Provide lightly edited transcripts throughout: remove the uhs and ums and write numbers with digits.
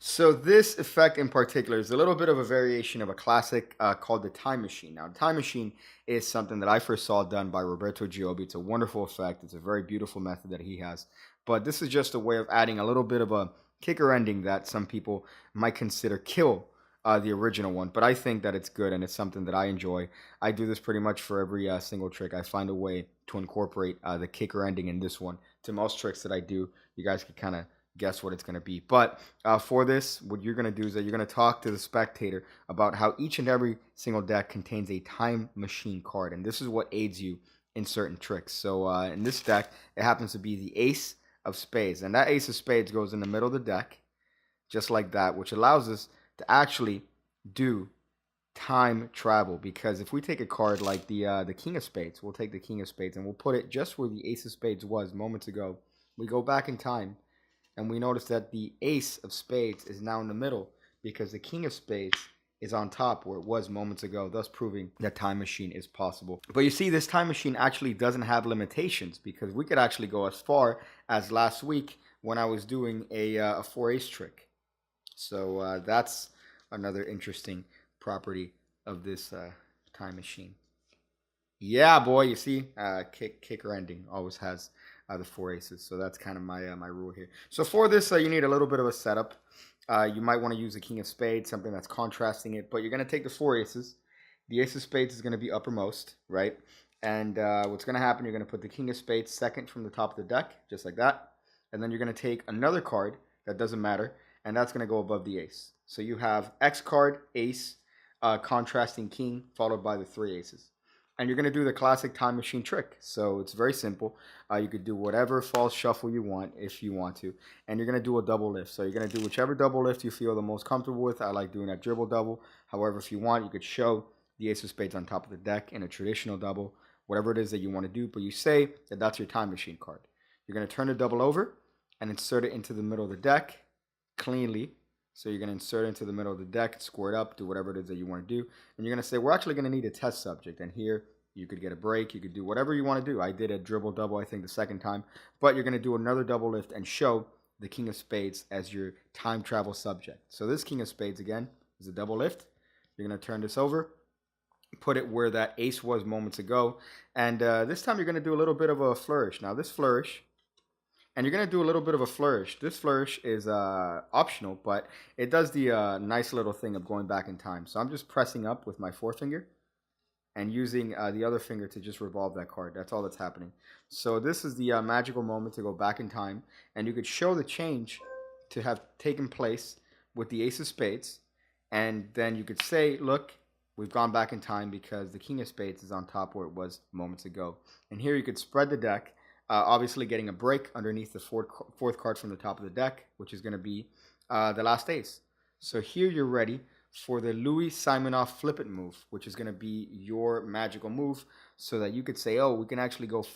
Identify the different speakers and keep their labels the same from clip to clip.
Speaker 1: So this effect in particular is a little bit of a variation of a classic called the Time Machine. Now, the Time Machine is something that I first saw done by Roberto Giobbi. It's a wonderful effect. It's a very beautiful method that he has. But this is just a way of adding a little bit of a kicker ending that some people might consider kill the original one. But I think that it's good and it's something that I enjoy. I do this pretty much for every single trick. I find a way to incorporate the kicker ending in this one to most tricks that I do. You guys can kind of guess what it's going to be. But for this, what you're going to do is that you're going to talk to the spectator about how each and every single deck contains a time machine card. And this is what aids you in certain tricks. So in this deck, it happens to be the Ace of Spades. And that Ace of Spades goes in the middle of the deck, just like that, which allows us to actually do time travel. Because if we take a card like the King of Spades, we'll take the King of Spades and we'll put it just where the Ace of Spades was moments ago. We go back in time and we notice that the Ace of Spades is now in the middle because the King of Spades is on top where it was moments ago, thus proving that time machine is possible. But you see, this time machine actually doesn't have limitations because we could actually go as far as last week when I was doing a 4-ace trick. So that's another interesting property of this time machine. Yeah, boy, you see, kicker ending always has the 4 aces. So that's kind of my rule here. So for this, you need a little bit of a setup. You might want to use the King of Spades, something that's contrasting it. But you're going to take the 4 aces. The Ace of Spades is going to be uppermost, right? And what's going to happen, you're going to put the King of Spades second from the top of the deck, just like that. And then you're going to take another card that doesn't matter, and that's going to go above the ace. So you have X card, ace, contrasting king, followed by the 3 aces. And you're going to do the classic time machine trick. So it's very simple. You could do whatever false shuffle you want if you want to. And you're going to do a double lift. So you're going to do whichever double lift you feel the most comfortable with. I like doing that dribble double. However, if you want, you could show the Ace of Spades on top of the deck in a traditional double. Whatever it is that you want to do. But you say that that's your time machine card. You're going to turn the double over and insert it into the middle of the deck cleanly. So you're going to insert it into the middle of the deck, square it up, do whatever it is that you want to do. And you're going to say, we're actually going to need a test subject. And here, you could get a break. You could do whatever you want to do. I did a dribble double, I think, the second time. But you're going to do another double lift and show the King of Spades as your time travel subject. So this King of Spades, again, is a double lift. You're going to turn this over, put it where that ace was moments ago. And this time, you're going to do a little bit of a flourish. Now, this flourish... And you're going to do a little bit of a flourish. This flourish is optional, but it does the nice little thing of going back in time. So I'm just pressing up with my forefinger and using the other finger to just revolve that card. That's all that's happening. So this is the magical moment to go back in time. And you could show the change to have taken place with the Ace of Spades. And then you could say, look, we've gone back in time because the King of Spades is on top where it was moments ago. And here you could spread the deck. Obviously getting a break underneath the fourth card from the top of the deck, which is going to be the last ace. So here you're ready for the Louis Simonov flip it move, which is going to be your magical move so that you could say, oh, we can actually go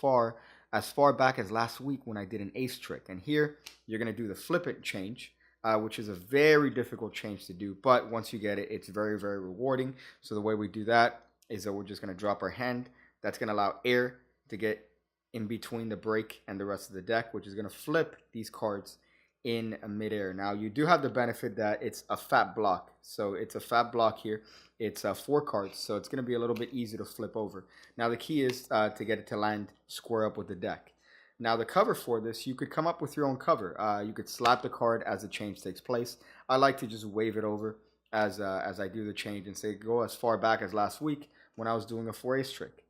Speaker 1: as far back as last week when I did an ace trick. And here you're going to do the flip it change, which is a very difficult change to do. But once you get it, it's very, very rewarding. So the way we do that is that we're just going to drop our hand. That's going to allow air to get in between the break and the rest of the deck, which is going to flip these cards in midair. Now, you do have the benefit that it's a fat block. So it's a fat block here. It's 4 cards, so it's going to be a little bit easier to flip over. Now, the key is to get it to land square up with the deck. Now, the cover for this, you could come up with your own cover. You could slap the card as the change takes place. I like to just wave it over as I do the change and say, go as far back as last week when I was doing a 4-ace trick.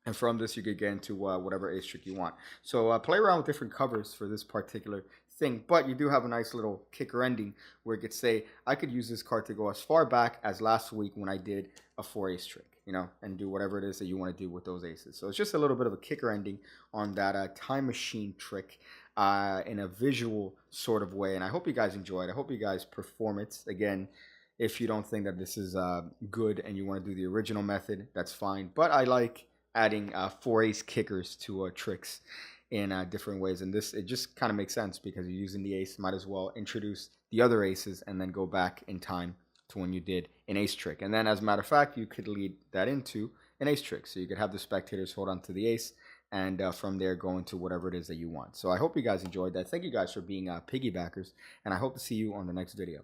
Speaker 1: And from this, you could get into whatever ace trick you want. So play around with different covers for this particular thing. But you do have a nice little kicker ending where you could say, I could use this card to go as far back as last week when I did a 4-ace trick, you know, and do whatever it is that you want to do with those aces. So it's just a little bit of a kicker ending on that time machine trick in a visual sort of way. And I hope you guys enjoy it. I hope you guys perform it. Again, if you don't think that this is good and you want to do the original method, that's fine. But I like adding 4-ace kickers to tricks in different ways. And this, it just kind of makes sense because you're using the ace, might as well introduce the other aces and then go back in time to when you did an ace trick. And then as a matter of fact, you could lead that into an ace trick. So you could have the spectators hold on to the ace, and from there go into whatever it is that you want. So I hope you guys enjoyed that. Thank you guys for being piggybackers, and I hope to see you on the next video.